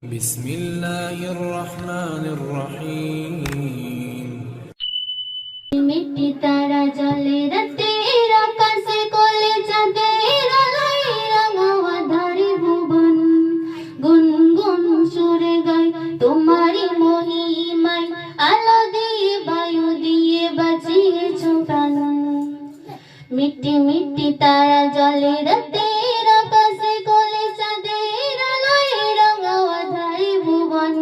بسم الله الرحمن الرحيم মিটি তারা জলে রাতের আকাশে কোলে চাঁদের আলোয় রাঙাওয়া ধারে ভুবন গুনগুন সুরে গায় তোমারই মহিমায় আলো দিয়ে বায়ু দিয়ে বাঁচিয়েছো প্রাণ মিটি মিটি তারা জলে রাতের আকাশে কোলে চাঁদের আলোয় রাঙাওয়া ধারে ভুবন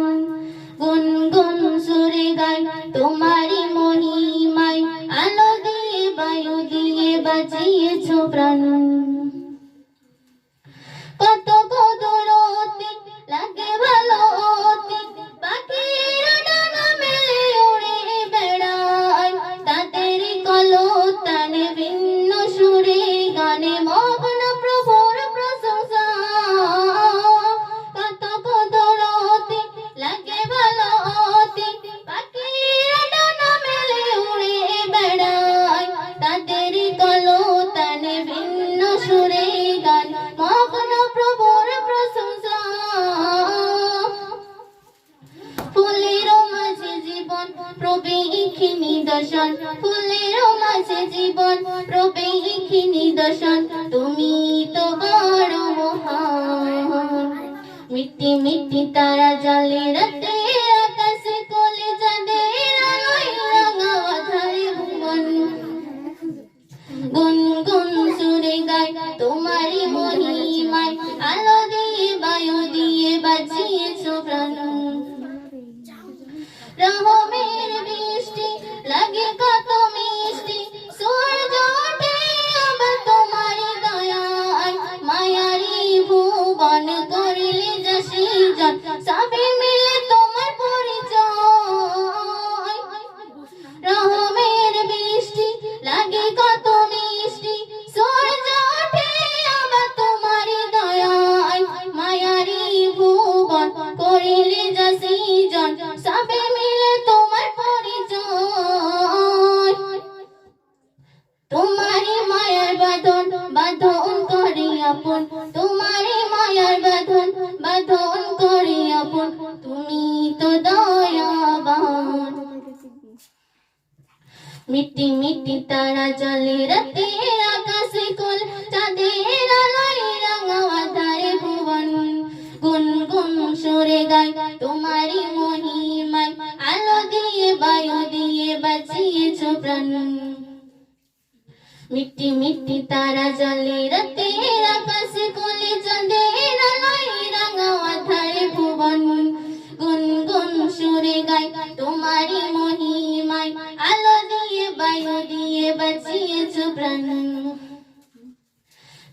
গুনগুন সুরে গায় তোমারই মহিমায় আলো দিয়ে বায়ু দিয়ে বাঁচিয়েছো প্রাণ কত কদরতি লাগে ভালো অতি পাখিরা ডানা মেলে উড়ে বেড়ায় তাদের কলতানে ভিন্ন সুরে গানে মগ্ন প্রভুর প্রশংসা কত কদরতি লাগে ভালো অতি পাখিরা ডানা মেলে উড়ে বেড়ায় তাদের কলতানে ভিন্ন সুরে গান মগ্ন প্রভুর প্রশংসা ফুলের মাঝে জীবন প্রবেশী নিদর্শন ফুলের মাঝে জীবন প্রবেশী নিদর্শন তুমি তো বড় মহান মিটি মিটি তারা জলে রাতে আকাশে কোলে চাঁদের আলোয় রাঙাওয়া ধারে ভুবন গুনগুন সুরে গায় তোমারই মহিমায় আলো দিয়ে বায়ু দিয়ে বাঁচিয়েছো প্রাণ রহমের বৃষ্টি লাগে কত মিষ্টি সূর্য ওঠে আবার তোমারই দয়ায় মায়ারি ভুবন করিলে যা সৃজন সবে মিলে তোমার পরিচয় রহমের বৃষ্টি লাগে কত মিষ্টি সূর্য ওঠে আবার তোমারই দয়ায় মায়ারি ভুবন করিলে যা সৃজন সবে মিলে তোমার পরিচয় তোমারই মায়ার বাঁধন বাঁধন করি আপন তোমারই মায়ার বাঁধন বাঁধন করি আপন তুমি তো দয়াবান মিটি মিটি তারা জলে রাতে আকাশে কোল চাঁদের আলোয় রাঙাওয়া ধারে ভুবন গুনগুন সুরে গায় তোমারই মহিমায় আলো দিয়ে বায়ু দিয়ে বাঁচিয়েছো প্রাণ মিটি মিটি তারা জলে রাতে আকাশে কোলে চাঁদের আলোয় রাঙাওয়া ধারে ভুবন গুনগুন সুরে গায় তোমারই মহিমায় আলো দিয়ে বায়ু দিয়ে বাঁচিয়েছো প্রাণ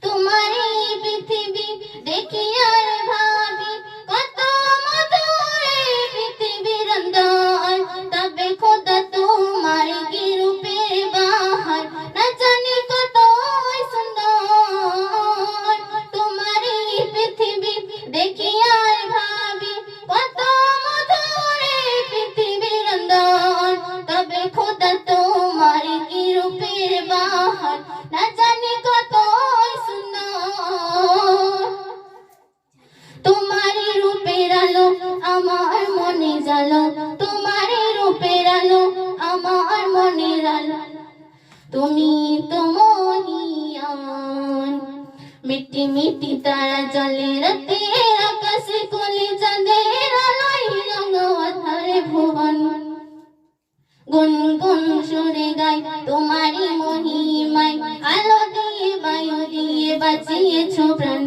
তোমারই পৃথিবী দেখি আর ভাবি কত মধুর এই পৃথিবীর অন্দর তবে খোদা তোমার কি রূপের বাহার না জানি কত সুন্দর তোমারই পৃথিবী দেখি আর ভাবি কত মধুর এই পৃথিবীর অন্দর তবে খোদা তোমার কি রূপের বাহার না জানি কত তোমারই রূপের আলো আমার মনে জ্বালো তোমারই রূপের আলো আমার মনের আলো তুমি তো মহিয়ান মিটি মিটি তারা জলে রাতে আকাশে কোলে চাঁদের আলোয় রাঙাওয়া ধারে ভুবন গুনগুন সুরে গায় তোমারই মহিমায় আলো দিয়ে বায়ু দিয়ে বাঁচিয়েছো প্রাণ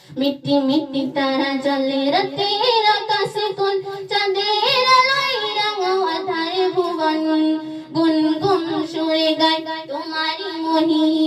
মিটি মিটি তারা জলে রাতে আকাশে কোল চাঁদের আলোয় রাঙাওয়া ধারে ভুবন গুনগুন সুরে গায় তোমারই মহিমায়